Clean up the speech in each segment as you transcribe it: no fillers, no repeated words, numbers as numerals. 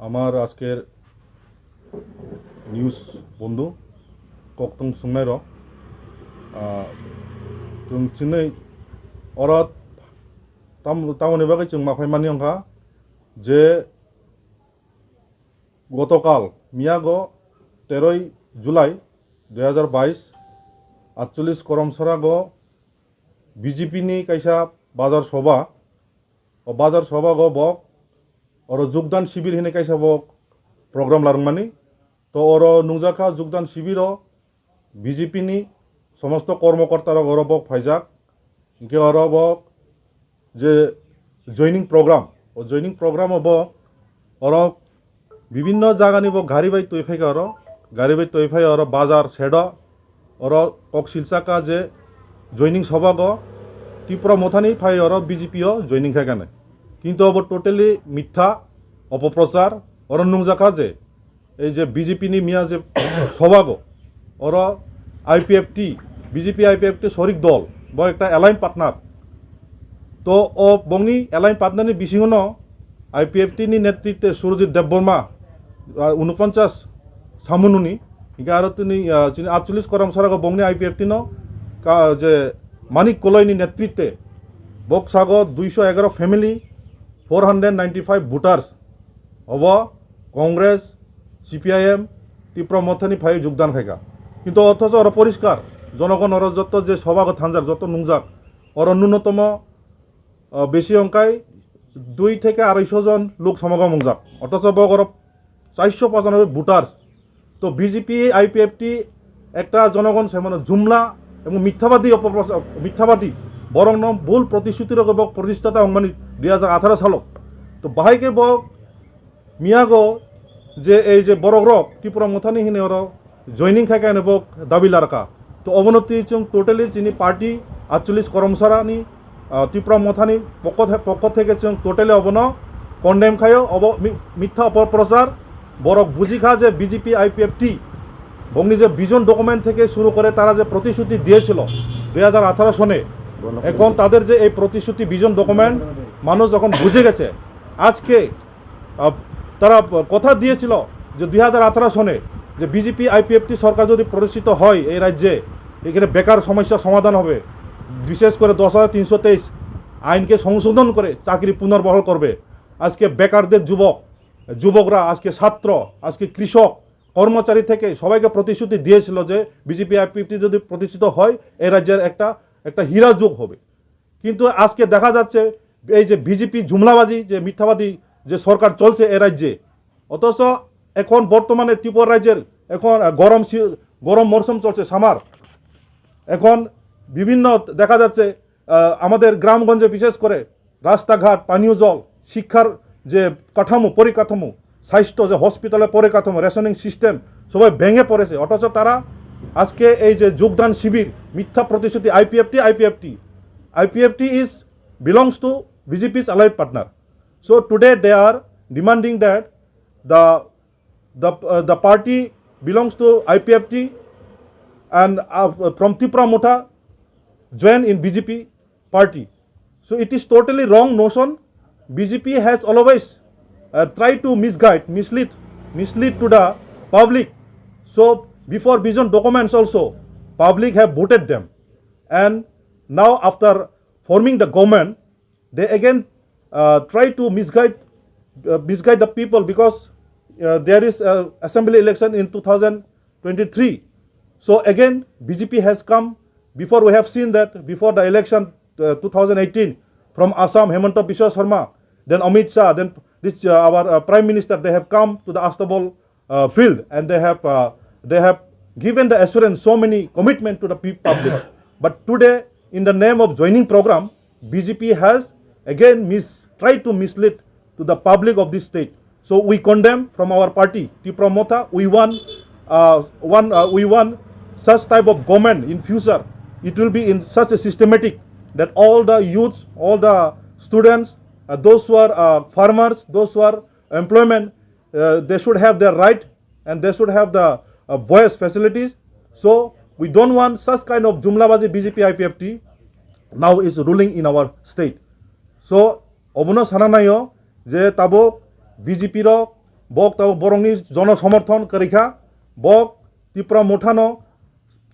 আমার আজকের নিউজ বন্ধু কক্তং সুংনাই র जों चिनै अरत तामनि बागै जों माफाय मानि अंखा जे गतकाल मियागो 13 जुलाई 2022 48 करमसरागो बीजेपी नि कायसा बाजार सभा गो बक और যোগদান শিবির হিনে কাইসা বক প্রোগ্রাম লারমানি তো ওর নুজাখা যোগদান শিবির বিজেপি নি সমস্ত কর্মকর্তারা ওর বক ফাইজাক ইনকে ওর বক যে জয়নিং প্রোগ্রাম ও জয়নিং প্রোগ্রাম বক ওর বিভিন্ন জায়গানি বক গাড়ি বাই তৈফাই ওর গাড়ি বাই তৈফাই ওর বাজার সেড ওর কক শিলসাকা যে জয়নিং সভা গ ত্রিপুরা মথানি ফাই ওর বিজেপিও জয়নিং খাইকানে কিন্তু আবার টোটালি মিথ্যা অপপ্রচার ওর নুংজাখা যে এই যে বিজেপি নি মিয়া যে সভাগ ওর আইপিএফটি বিজেপি আইপিএফটি শরিক দল বা একটা অ্যালাইন পার্টনার তো ও বংনি অ্যালাইন পার্টনারনি বিসিঙন আইপিএফটি নি নেতৃত্বে সুরজিৎ দেববর্মা 49 সামুনুনি ইকা আর তিনি 48 করমসরাগ বংনি আইপিএফটি ন যে মানিক কলয়নি নেতৃত্বে বকসাগ 211 ফ্যামিলি 495 ভোটার্স হব কংগ্রেস সিপিআইএম ত্রিপুরা মথানি ফাই যোগদান খাইকা কিন্তু অথচ ওরা পরিষ্কার জনগণ ওর যত যে সভাগ থানজাক যত নুংজাক ওর ন্যূনতম বেশি অঙ্কায় 2 থেকে 250 জন লোক সমাগম হংজাক অথচ বক ওর 495 ভোটার্স তো বিজেপি আইপিএফটি একটা জনগণ সেমন জুমলা এবং মিথ্যাবাদী বরং নম ভুল প্রতিশ্রুতির বক প্রতিষ্ঠাতা অংমানি 2018 সাল তো বাহাইকে বক মিয়াগো যে এই যে বড় রক ত্রিপুরা মথানি হিনে ওর জয়নিং খাইকানে বক দাবি লারকা তো অবনতি চং টোটালি চিনি পার্টি 48 করমসারানি ত্রিপুরা মথানি পক্ষ থেকে চং টোটালি অবন কন্ডেম খায় মিথ্যা অপপ্রচার বড় বুঝিখা যে বিজেপি আইপিএফটি বংনি যে ভিজন ডকুমেন্ট থেকে শুরু করে তারা যে প্রতিশ্রুতি দিয়েছিল 2018 সনে এখন তাদের যে এই প্রতিশ্রুতি ভিজন ডকুমেন্ট মানুষ যখন বুঝে গেছে আজকে তারা কথা দিয়েছিল যে 2018 সনে যে বিজেপি আইপিএফটি সরকার যদি প্রতিষ্ঠিত হয় এই রাজ্যে এখানে বেকার সমস্যা সমাধান হবে বিশেষ করে 10,323 আইনকে সংশোধন করে চাকরি পুনর্বহাল করবে আজকে বেকারদের যুবকরা আজকে ছাত্র আজকে কৃষক কর্মচারী থেকে সবাইকে প্রতিশ্রুতি দিয়েছিল যে বিজেপি আইপিএফটি যদি প্রতিষ্ঠিত হয় এই রাজ্যের একটা হীরা যুগ হবে কিন্তু আজকে দেখা যাচ্ছে এই যে বিজেপি জুমলাবাজি যে মিথ্যাবাদী যে সরকার চলছে এ রাজ্যে অথচ এখন বর্তমানে ত্রিপুরা রাজ্যের এখন গরম মরশুম চলছে সামার এখন বিভিন্ন দেখা যাচ্ছে আমাদের গ্রামগঞ্জে বিশেষ করে রাস্তাঘাট পানীয় জল শিক্ষার যে পরিকাঠামো স্বাস্থ্য যে হসপিটালের পরিকাঠামো রেশনিং সিস্টেম সবাই ভেঙে পড়েছে অথচ তারা আজকে এই যে যোগদান শিবির মিথ্যা প্রতিশ্রুতি IPFT is belongs to BJP's allied partner. So today they are demanding that the party belongs to IPFT and from Tipra Motha join in BJP party. So it is totally wrong notion. BJP has always tried to mislead to the public. So before vision documents also public have voted them and now after forming the government they again try to misguide the people because there is assembly election in 2023 so again BJP has come before we have seen that before the election 2018 from Assam Hemanta Biswa Sharma then Amit Shah then this our prime minister they have come to the Astabol field and they have given the assurance so many commitment to the public but today in the name of joining program BJP has again tried to mislead to the public of this state so we condemn from our party Tipra Motha we want such type of government in future it will be in such a systematic that all the youths all the students those who are farmers those who are employment they should have their right and they should have the voice facilities so we don't want such kind of jumlabazi BJP IPFT now is ruling in our state so obono sana nayo je tabo BJP ro bok tabo borongni jono সমর্থন karekha bok Tipra Motha no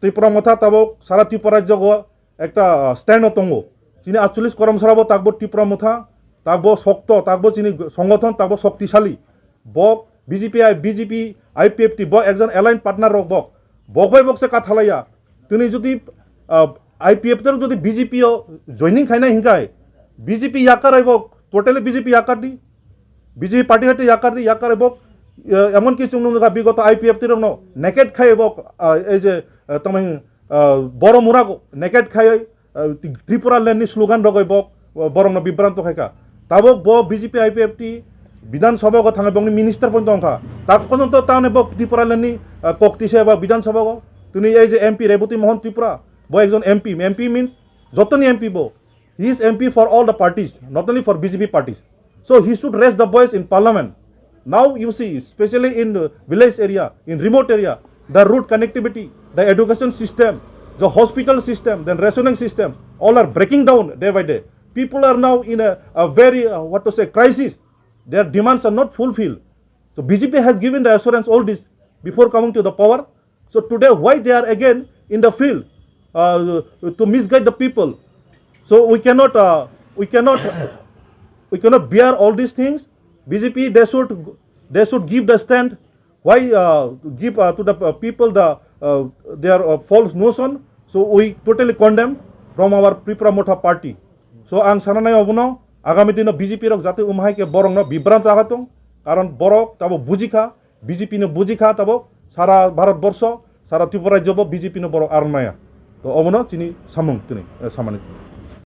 Tripura Motha tabo sara Tripura jogo ekta stand tongo chini 48 কর্মশালা takbo Tipra Motha takbo শক্ত takbo chini সংগঠন takbo শক্তিশালী bok BJP IPFT bok ekjon aligned partner rok bok bai bok se kathalaya tini jodi IPF ter jodi BJP joining khaina hinkai BJP yakar bok totally BJP yakar di BJP party hate yakar bok এমন কিছু বিগত IPF tir no naked খাই bok এই যে তুমি বড় মুরাগো naked খাই Tripura ল্যান্ডনি slogan রগই bok বরং বিভ্রান্ত খাইকা তাবক bok BJP IPFT বিধানসভা থাঙে বংনি মিনিস্টার পর্যন্ত অংখা তাক পর্যন্ত তাহলে বক ত্রিপুরা ল্যান্ডনি কক্তিছে বা বিধানসভা তুমি এই যে এমপি রেবতী মোহন ত্রিপুরা ব একজন এমপি মিন্স যতনি MP be he is MP for all the parties not only for BJP parties so he should raise the voice in parliament. Now you see, especially in village area, in remote area, the road connectivity, the education system, the hospital system, then rationing system, all are breaking down day by day. People are now in a very, crisis. Their demands are not fulfilled. So BJP has given the assurance all this before coming to the power. So today, why they are again in the field to misguide the people? So we cannot bear all these things. BJP, they should give the stand. Why give to the people their false notion? So we totally condemn from our Tripura Motha party. So ang sananay obuno agami dino BJP rok jate umhai ke borong no বিভ্রান্ত আগাতং কারণ borok tabo bujikha BJP no bujikha tabo sara bharat borsho sara Tripura jobo BJP no borok arnaya to obuno chini samung tini samani